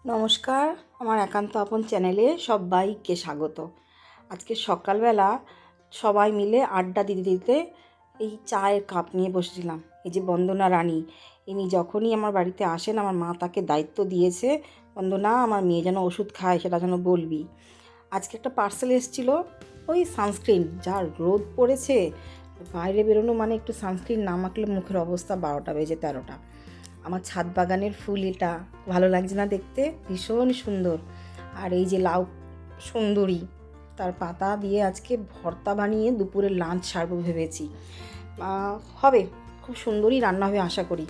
নমস্কার, আমার একান্ত আপন চ্যানেলে সবাইকে স্বাগত। আজকে সকালবেলা সবাই মিলে আড্ডা দিতে দিতে এই চায়ের কাপ নিয়ে বসেছিলাম। এই যে বন্দনা রানী, ইনি যখনই আমার বাড়িতে আসেন আমার মা তাকে দায়িত্ব দিয়েছে, বন্দনা আমার মেয়ে যেন ওষুধ খায় সেটা যেন বলবি। আজকে একটা পার্সেল এসেছিলো, ওই সানস্ক্রিন, যা রোদ পড়েছে বাইরে বেরোনো মানে একটু সানস্ক্রিন না মাখলে মুখের অবস্থা 12টা বেজে 13টা। আমার ছাদ বাগানের ফুল, এটা ভালো লাগছে না দেখতে? ভীষণ সুন্দর। আর এই যে লাউ সুন্দরী, তার পাতা দিয়ে আজকে ভর্তা বানিয়ে দুপুরে লাঞ্চ সারবো ভেবেছি। হবে, খুব সুন্দরই রান্না হবে আশা করি।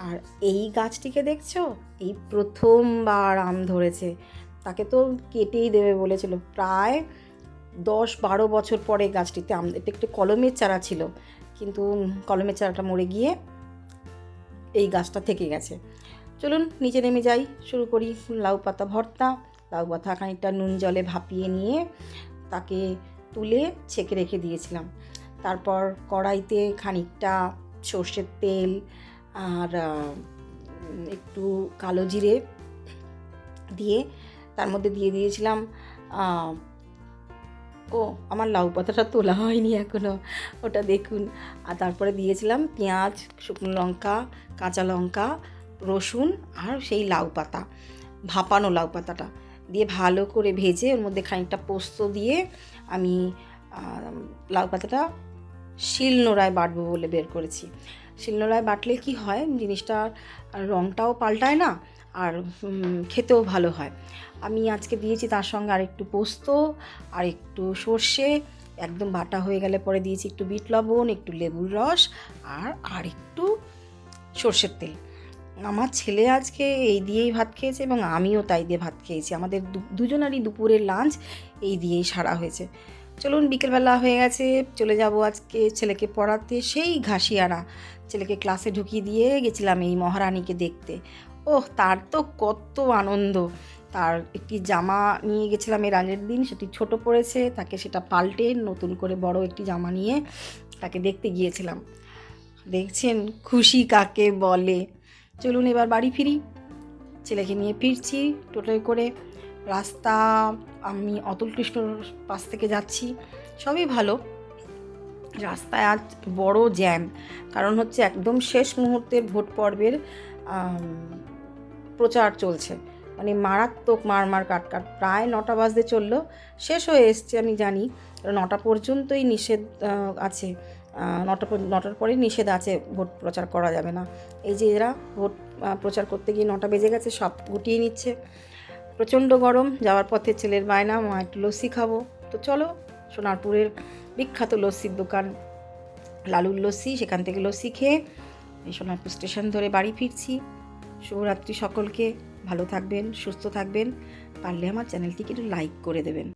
আর এই গাছটিকে দেখছো, এই প্রথমবার আম ধরেছে। তাকে তো কেটেই দেবে বলেছিল, প্রায় 10-12 বছর পরে গাছটিতে আম। এটা একটু কলমের চারা ছিল, কিন্তু কলমের চারাটা মরে গিয়ে এই গাছটা থেকে গেছে। চলুন নিচে নেমে যাই, শুরু করি লাউ পাতা ভর্তা। লাউ পাতা খানিকটা নুন জলে ভাপিয়ে নিয়ে তাকে তুলে ছেঁকে রেখে দিয়েছিলাম। তারপর কড়াইতে খানিকটা সর্ষের তেল আর একটু কালো জিরে দিয়ে তার মধ্যে দিয়ে দিয়েছিলাম, আমার লাউ পাতাটা তোলা হয়নি এখনও, ওটা দেখুন। আর তারপরে দিয়েছিলাম পেঁয়াজ, শুকনো লঙ্কা, কাঁচা লঙ্কা, রসুন আর সেই লাউ পাতা, ভাপানো লাউ পাতাটা দিয়ে ভালো করে ভেজে ওর মধ্যে খানিকটা পোস্ত দিয়ে আমি লাউ পাতাটা শিলনোড়ায় বাটবো বলে বের করেছি। শিলনোড়ায় বাটলে কি হয়, জিনিসটার রঙটাও পাল্টায় না আর খেতেও ভালো হয়। আমি আজকে দিয়েছি তার সঙ্গে আর একটু পোস্ত আর একটু সর্ষে, একদম বাটা হয়ে গেলে পরে দিয়েছি একটু বিট লবণ, একটু লেবুর রস আর একটু সর্ষের তেল। আমার ছেলে আজকে এই দিয়েই ভাত খেয়েছে এবং আমিও তাই দিয়ে ভাত খেয়েছি। আমাদের দুজনারই দুপুরের লাঞ্চ এই দিয়েই সারা হয়েছে। চলুন, বিকেলবেলা হয়ে গেছে, চলে যাব আজকে ছেলেকে পড়াতে। সেই ঘাসিয়ারা ছেলেকে ক্লাসে ঢুকিয়ে দিয়ে গেছিলাম এই মহারানীকে দেখতে। তার তো কত আনন্দ! তার একটি জামা নিয়ে গেছিলাম এর আগের দিন, সেটি ছোট পড়েছে, তাকে সেটা পাল্টে নতুন করে বড় একটি জামা নিয়ে তাকে দেখতে গিয়েছিলাম। দেখছেন খুশি কাকে বলে। চলুন এবার বাড়ি ফিরি। ছেলেকে নিয়ে ফিরছি টোটোয় করে। রাস্তা, আমি অতুল কৃষ্ণর পাশ থেকে যাচ্ছি, সবই ভালো। রাস্তায় আজ বড় জ্যাম, কারণ হচ্ছে একদম শেষ মুহূর্তের ভোট পর্বের প্রচার চলছে, মানে মারাত্মক মারমার কাটকাট। প্রায় 9টা বাজতে চললো, শেষ হয়ে এসছে আমি জানি, 9টা পর্যন্তই নিষেধ আছে। 9টার পরে নিষেধ আছে, ভোট প্রচার করা যাবে না। এই যে এরা ভোট প্রচার করতে গিয়ে 9টা বেজে গেছে, সব গুটিয়ে নিচ্ছে। প্রচণ্ড গরম, যাওয়ার পথে ছেলের বায়না, মা একটু লস্যি খাবো। তো চলো, সোনারপুরের বিখ্যাত লস্যির দোকান লালুর লস্যি, সেখান থেকে লস্যি খেয়ে এই সোনারপুর স্টেশন ধরে বাড়ি ফিরছি। শুভরাত্রি সকলকে, ভালো থাকবেন, সুস্থ থাকবেন। পারলে আমার চ্যানেলটিকে একটু লাইক করে দেবেন।